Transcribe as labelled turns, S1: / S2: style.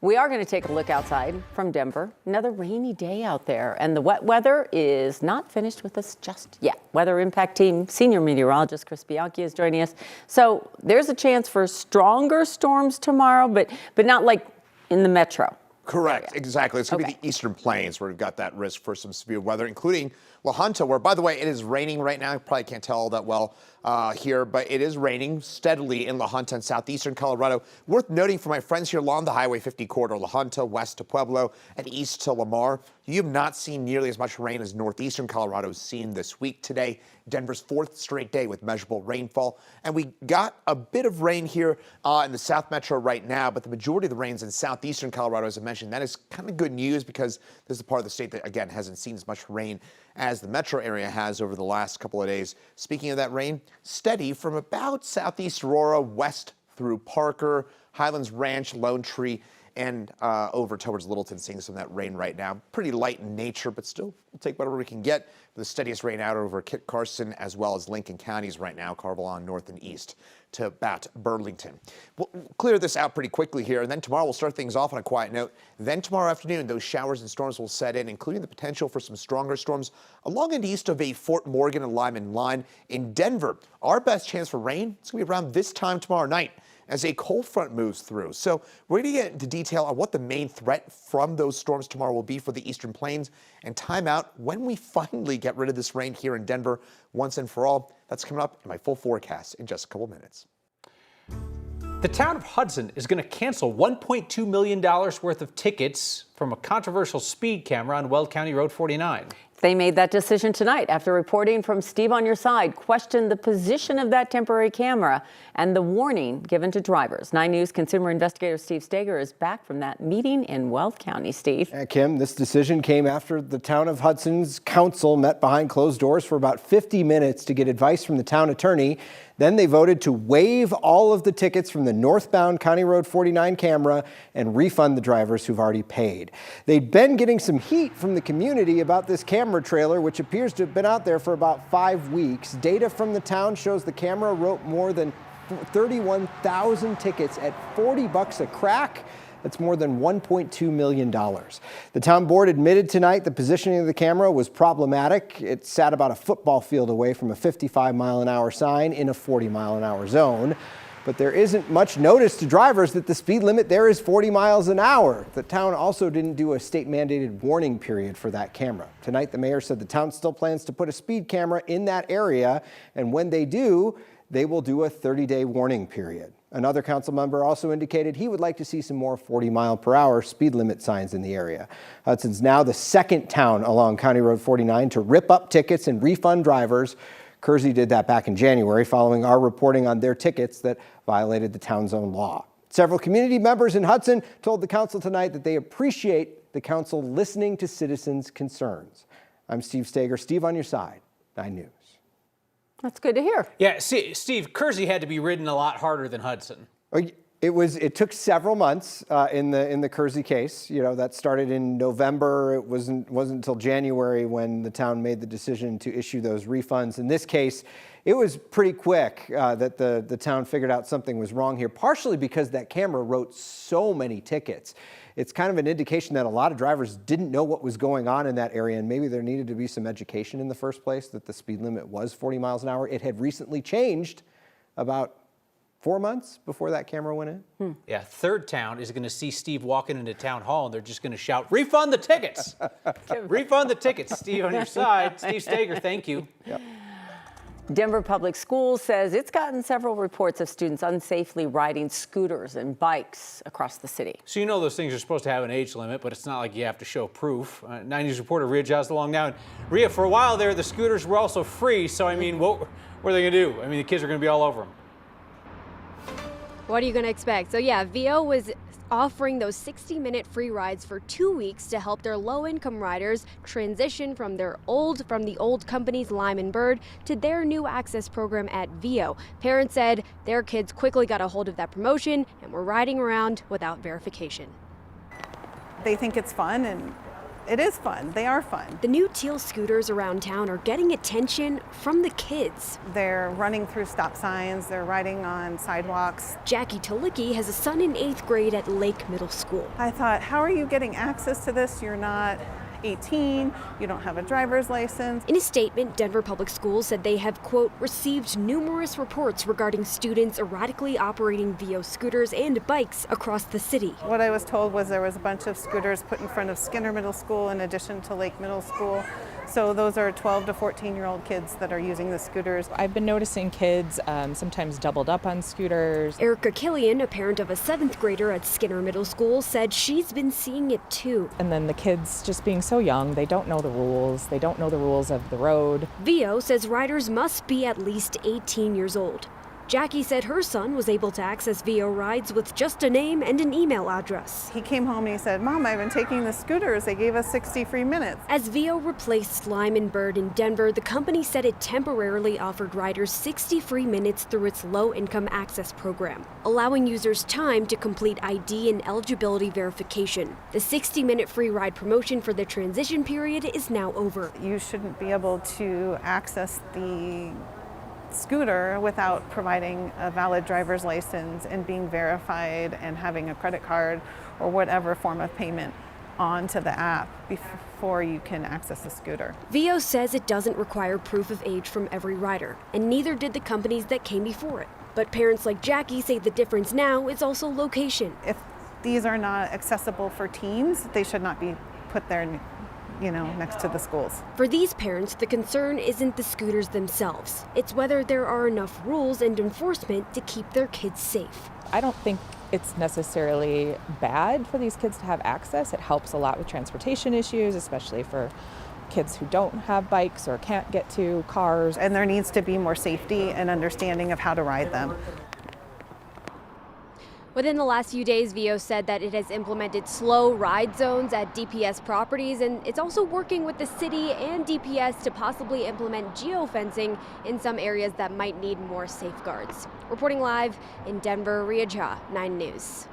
S1: We are going to take a look outside from Denver. Another rainy day out there, and the wet weather is not finished with us just yet. Weather Impact Team Senior Meteorologist Chris Bianchi is joining us. So there's a chance for stronger storms tomorrow, but not like in the metro.
S2: Correct,
S1: area.
S2: Exactly. It's going to be the eastern plains where we've got that risk for some severe weather, including La Junta, where, by the way, it is raining right now. You probably can't tell all that well here, but it is raining steadily in La Junta and southeastern Colorado. Worth noting for my friends here along the Highway 50 corridor, La Junta, west to Pueblo, and east to Lamar, you have not seen nearly as much rain as northeastern Colorado has seen this week. Today, Denver's fourth straight day with measurable rainfall. And we got a bit of rain here in the South Metro right now, but the majority of the rain's in southeastern Colorado, as I mentioned. That is kind of good news because this is a part of the state that, again, hasn't seen as much rain as the metro area has over the last couple of days. Speaking of that rain, steady from about southeast Aurora west through Parker, Highlands Ranch, Lone Tree, and over towards Littleton, seeing some of that rain right now. Pretty light in nature, but still, we'll take whatever we can get. The steadiest rain out over Kit Carson as well as Lincoln counties right now, Carvalon north and east to about Burlington. We'll clear this out pretty quickly here, and then tomorrow we'll start things off on a quiet note. Then tomorrow afternoon, those showers and storms will set in, including the potential for some stronger storms along and east of a Fort Morgan and Lyman line. In Denver, our best chance for rain is going to be around this time tomorrow night as a cold front moves through. So we're going to get into detail on what the main threat from those storms tomorrow will be for the eastern plains and time out when we finally get rid of this rain here in Denver once and for all. That's coming up in my full forecast in just a couple minutes.
S3: The town of Hudson is going to cancel $1.2 million worth of tickets from a controversial speed camera on Weld County Road 49.
S1: They made that decision tonight after reporting from Steve on Your Side questioned the position of that temporary camera and the warning given to drivers. 9 News consumer investigator Steve Steger is back from that meeting in Weld County. Steve.
S4: Kim, this decision came after the town of Hudson's council met behind closed doors for about 50 minutes to get advice from the town attorney. Then they voted to waive all of the tickets from the northbound County Road 49 camera and refund the drivers who've already paid. They'd been getting some heat from the community about this camera trailer, which appears to have been out there for about 5 weeks. Data from the town shows the camera wrote more than 31,000 tickets at $40 a crack. That's more than $1.2 million. The town board admitted tonight the positioning of the camera was problematic. It sat about a football field away from a 55-mile-an-hour sign in a 40-mile-an-hour zone. But there isn't much notice to drivers that the speed limit there is 40 miles an hour. The town also didn't do a state-mandated warning period for that camera. Tonight, the mayor said the town still plans to put a speed camera in that area, and when they do, they will do a 30-day warning period. Another council member also indicated he would like to see some more 40-mile-per-hour speed limit signs in the area. Hudson's now the second town along County Road 49 to rip up tickets and refund drivers. Kersey did that back in January following our reporting on their tickets that violated the town's own law. Several community members in Hudson told the council tonight that they appreciate the council listening to citizens' concerns. I'm Steve Steger. Steve on Your Side, 9 News.
S1: That's good to hear.
S3: Yeah, see, Steve, Kersey had to be ridden a lot harder than Hudson.
S4: It took several months in the Kersey case. You know, that started in November. It wasn't until January when the town made the decision to issue those refunds. In this case, it was pretty quick that the town figured out something was wrong here, partially because that camera wrote so many tickets. It's kind of an indication that a lot of drivers didn't know what was going on in that area, and maybe there needed to be some education in the first place that the speed limit was 40 miles an hour. It had recently changed about 4 months before that camera went in.
S3: Yeah, third town is going to see Steve walking into town hall, and they're just going to shout, refund the tickets. Refund the tickets. Steve on Your Side. Steve Steger, thank you.
S4: Yep.
S1: Denver Public Schools says it's gotten several reports of students unsafely riding scooters and bikes across the city.
S3: So you know those things are supposed to have an age limit, but it's not like you have to show proof. 9 News reporter Rhea Joslong now. And Rhea, for a while there, the scooters were also free. So, I mean, what are they going to do? I mean, the kids are going to be all over them.
S5: What are you going to expect? So yeah, VO was offering those 60-minute free rides for 2 weeks to help their low-income riders transition from the old company's Lime and Bird to their new access program at VO. Parents said their kids quickly got a hold of that promotion and were riding around without verification.
S6: They think it's fun, and It is fun. They are fun.
S5: The new teal scooters around town are getting attention from the kids.
S6: They're running through stop signs. They're riding on sidewalks.
S5: Jackie Tolicki has a son in 8th grade at Lake Middle School.
S6: I thought, how are you getting access to this? You're not 18, you don't have a driver's license.
S5: In a statement, Denver Public Schools said they have, quote, received numerous reports regarding students erratically operating VO scooters and bikes across the city.
S6: What I was told was there was a bunch of scooters put in front of Skinner Middle School in addition to Lake Middle School. So those are 12 to 14-year-old kids that are using the scooters.
S7: I've been noticing kids sometimes doubled up on scooters.
S5: Erica Killian, a parent of a 7th grader at Skinner Middle School, said she's been seeing it too.
S7: And then the kids just being so young, they don't know the rules. They don't know the rules of the road.
S5: VO says riders must be at least 18 years old. Jackie said her son was able to access VO rides with just a name and an email address.
S6: He came home and he said, Mom, I've been taking the scooters. They gave us 60 free minutes.
S5: As VO replaced Lime and Bird in Denver, the company said it temporarily offered riders 60 free minutes through its low-income access program, allowing users time to complete ID and eligibility verification. The 60-minute free ride promotion for the transition period is now over.
S6: You shouldn't be able to access the scooter without providing a valid driver's license and being verified and having a credit card or whatever form of payment onto the app before you can access the scooter.
S5: VO says it doesn't require proof of age from every rider, and neither did the companies that came before it. But parents like Jackie say the difference now is also location.
S6: If these are not accessible for teens, they should not be put there, next to the schools.
S5: For these parents, the concern isn't the scooters themselves. It's whether there are enough rules and enforcement to keep their kids safe.
S7: I don't think it's necessarily bad for these kids to have access. It helps a lot with transportation issues, especially for kids who don't have bikes or can't get to cars.
S6: And there needs to be more safety and understanding of how to ride them.
S5: Within the last few days, VO said that it has implemented slow ride zones at DPS properties, and it's also working with the city and DPS to possibly implement geofencing in some areas that might need more safeguards. Reporting live in Denver, Ria Jha, 9 News.